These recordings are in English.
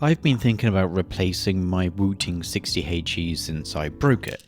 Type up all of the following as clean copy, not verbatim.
I've been thinking about replacing my Wooting MAD60HE since I broke it,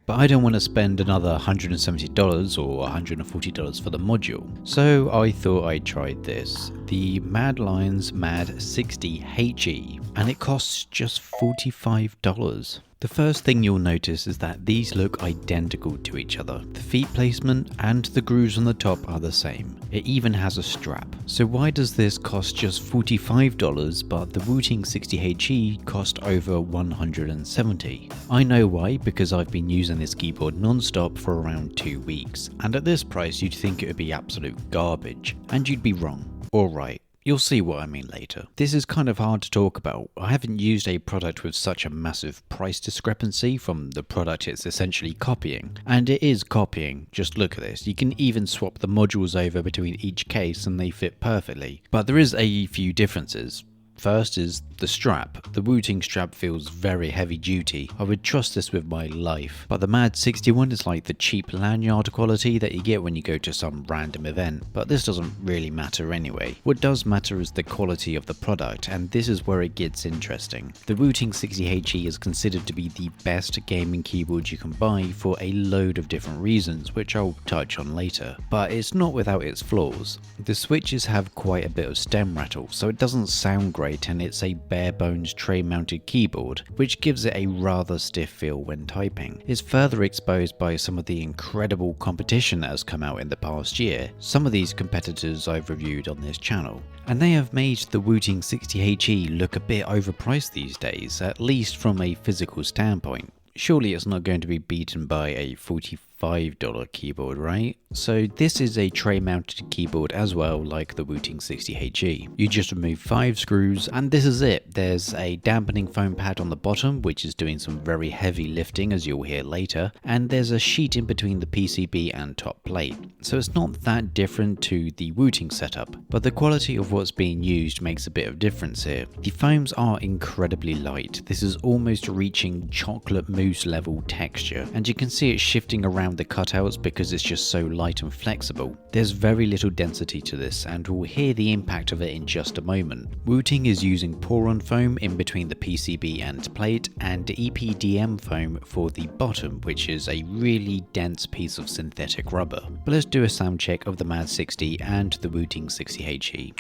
but I don't want to spend another $170 or $140 for the module, so I thought I'd try this, the MADLION MAD60HE, and it costs just $45. The first thing you'll notice is that these look identical to each other. The feet placement and the grooves on the top are the same. It even has a strap. So why does this cost just $45 but the Wooting MAD60HE cost over $170? I know why, because I've been using this keyboard non-stop for around 2 weeks, and at this price you'd think it would be absolute garbage, and you'd be wrong. Alright. You'll see what I mean later. This is kind of hard to talk about. I haven't used a product with such a massive price discrepancy from the product it's essentially copying. And it is copying. Just look at this. You can even swap the modules over between each case and they fit perfectly. But there is a few differences. First is the strap. The Wooting strap feels very heavy duty. I would trust this with my life. But the MAD60 is like the cheap lanyard quality that you get when you go to some random event. But this doesn't really matter anyway. What does matter is the quality of the product, and this is where it gets interesting. The Wooting MAD60HE is considered to be the best gaming keyboard you can buy for a load of different reasons, which I'll touch on later. But it's not without its flaws. The switches have quite a bit of stem rattle, so it doesn't sound great, and it's a bare bones tray mounted keyboard, which gives it a rather stiff feel when typing. It's further exposed by some of the incredible competition that has come out in the past year. Some of these competitors I've reviewed on this channel, and they have made the Wooting MAD60HE look a bit overpriced these days, at least from a physical standpoint. Surely it's not going to be beaten by a $45 keyboard, right? So this is a tray mounted keyboard as well, like the Wooting MAD60HE. You just remove 5 screws and this is it. There's a dampening foam pad on the bottom, which is doing some very heavy lifting, as you'll hear later, and there's a sheet in between the PCB and top plate. So it's not that different to the Wooting setup, but the quality of what's being used makes a bit of difference here. The foams are incredibly light. This is almost reaching chocolate mousse level texture, and you can see it shifting around the cutouts because it's just so light and flexible. There's very little density to this, and we'll hear the impact of it in just a moment. Wooting is using Poron foam in between the PCB and plate, and EPDM foam for the bottom, which is a really dense piece of synthetic rubber. But let's do a sound check of the MAD60 and the Wooting MAD60HE.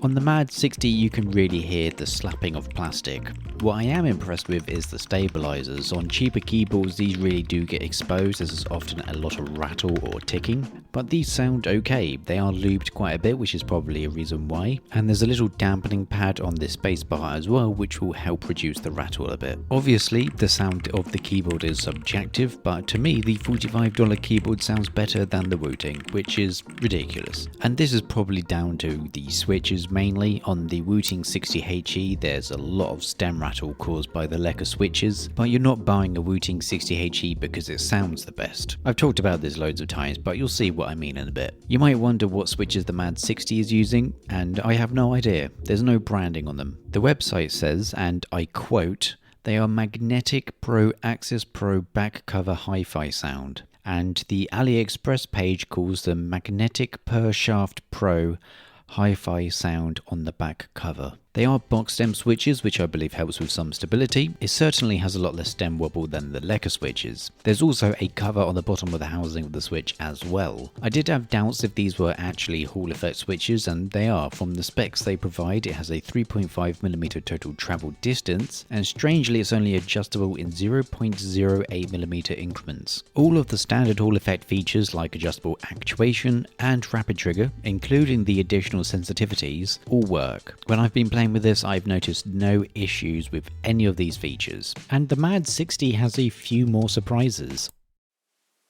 On the MAD60 you can really hear the slapping of plastic. What I am impressed with is the stabilizers. On cheaper keyboards these really do get exposed as there's often a lot of rattle or ticking, but these sound okay. They are lubed quite a bit, which is probably a reason why, and there's a little dampening pad on this spacebar as well, which will help reduce the rattle a bit. Obviously the sound of the keyboard is subjective, but to me the $45 keyboard sounds better than the Wooting, which is ridiculous. And this is probably down to the switches mainly. On the Wooting MAD60HE there's a lot of stem rattle caused by the lacquer switches, but you're not buying a Wooting MAD60HE because it sounds the best. I've talked about this loads of times, but you'll see what I mean in a bit. You might wonder what switches the MAD60 is using, and I have no idea. There's no branding on them. The website says, and I quote, "They are Magnetic Pro Axis Pro back cover hi-fi sound," and the AliExpress page calls them Magnetic Per Shaft Pro hi-fi sound on the back cover. They are box stem switches, which I believe helps with some stability. It certainly has a lot less stem wobble than the lacquer switches. There's also a cover on the bottom of the housing of the switch as well. I did have doubts if these were actually Hall effect switches, and they are. From the specs they provide, it has a 3.5mm total travel distance, and strangely it's only adjustable in 0.08mm increments. All of the standard Hall effect features like adjustable actuation and rapid trigger, including the additional sensitivities, all work. When I've been playing with this, I've noticed no issues with any of these features, and the MAD60 has a few more surprises.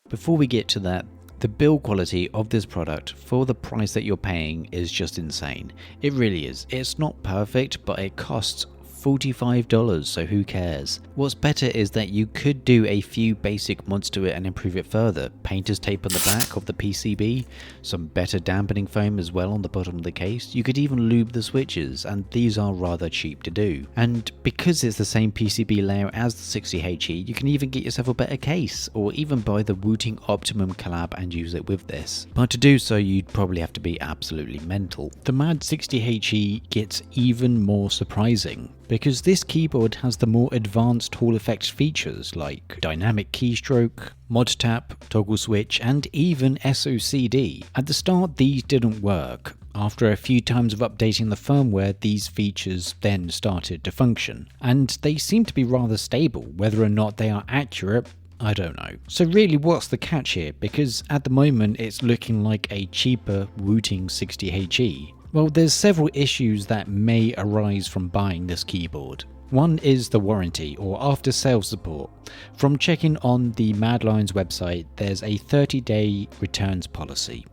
Before we get to that, the build quality of this product for the price that you're paying is just insane. It really is. It's not perfect, but it costs $45, so who cares? What's better is that you could do a few basic mods to it and improve it further. Painter's tape on the back of the PCB, some better dampening foam as well on the bottom of the case. You could even lube the switches, and these are rather cheap to do. And because it's the same PCB layout as the 60HE, you can even get yourself a better case, or even buy the Wooting Optimum collab and use it with this. But to do so, you'd probably have to be absolutely mental. The MAD60HE gets even more surprising, because this keyboard has the more advanced Hall effect features like dynamic keystroke, mod tap, toggle switch, and even SOCD. At the start, these didn't work. After a few times of updating the firmware, these features then started to function, and they seem to be rather stable. Whether or not they are accurate, I don't know. So really, what's the catch here? Because at the moment it's looking like a cheaper Wooting 60HE. Well, there's several issues that may arise from buying this keyboard. One is the warranty or after sales support. From checking on the MADLION's website, there's a 30-day returns policy.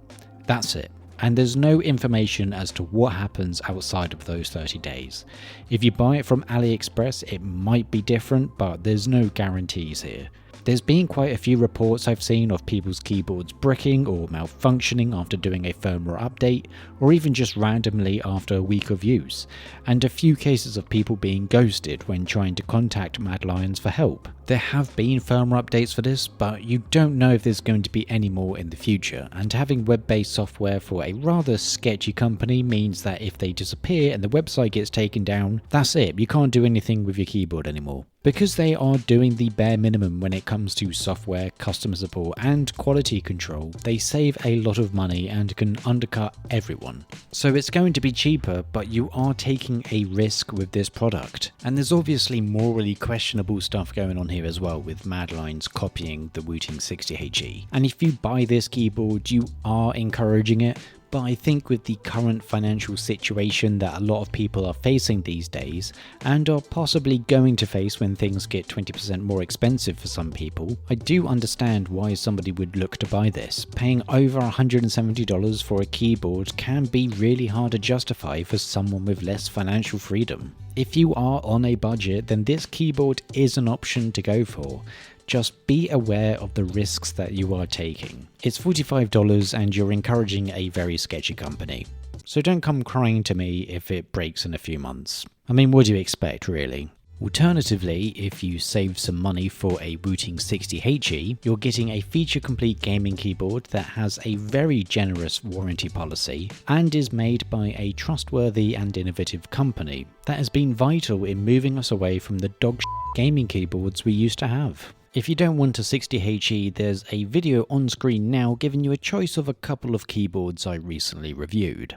That's it. And there's no information as to what happens outside of those 30 days. If you buy it from AliExpress, it might be different, but there's no guarantees here. There's been quite a few reports I've seen of people's keyboards bricking or malfunctioning after doing a firmware update, or even just randomly after a week of use, and a few cases of people being ghosted when trying to contact MADLION's for help. There have been firmware updates for this, but you don't know if there's going to be any more in the future, and having web-based software for a rather sketchy company means that if they disappear and the website gets taken down, that's it, you can't do anything with your keyboard anymore. Because they are doing the bare minimum when it comes to software, customer support, and quality control, they save a lot of money and can undercut everyone. So it's going to be cheaper, but you are taking a risk with this product. And there's obviously morally questionable stuff going on here as well, with MADLION's copying the Wooting 60HE. And if you buy this keyboard, you are encouraging it. But I think with the current financial situation that a lot of people are facing these days, and are possibly going to face when things get 20% more expensive for some people, I do understand why somebody would look to buy this. Paying over $170 for a keyboard can be really hard to justify for someone with less financial freedom. If you are on a budget, then this keyboard is an option to go for. Just be aware of the risks that you are taking. It's $45 and you're encouraging a very sketchy company. So don't come crying to me if it breaks in a few months. I mean, what do you expect, really? Alternatively, if you save some money for a Wooting 60HE, you're getting a feature-complete gaming keyboard that has a very generous warranty policy and is made by a trustworthy and innovative company that has been vital in moving us away from the dog gaming keyboards we used to have. If you don't want a 60HE, there's a video on screen now giving you a choice of a couple of keyboards I recently reviewed.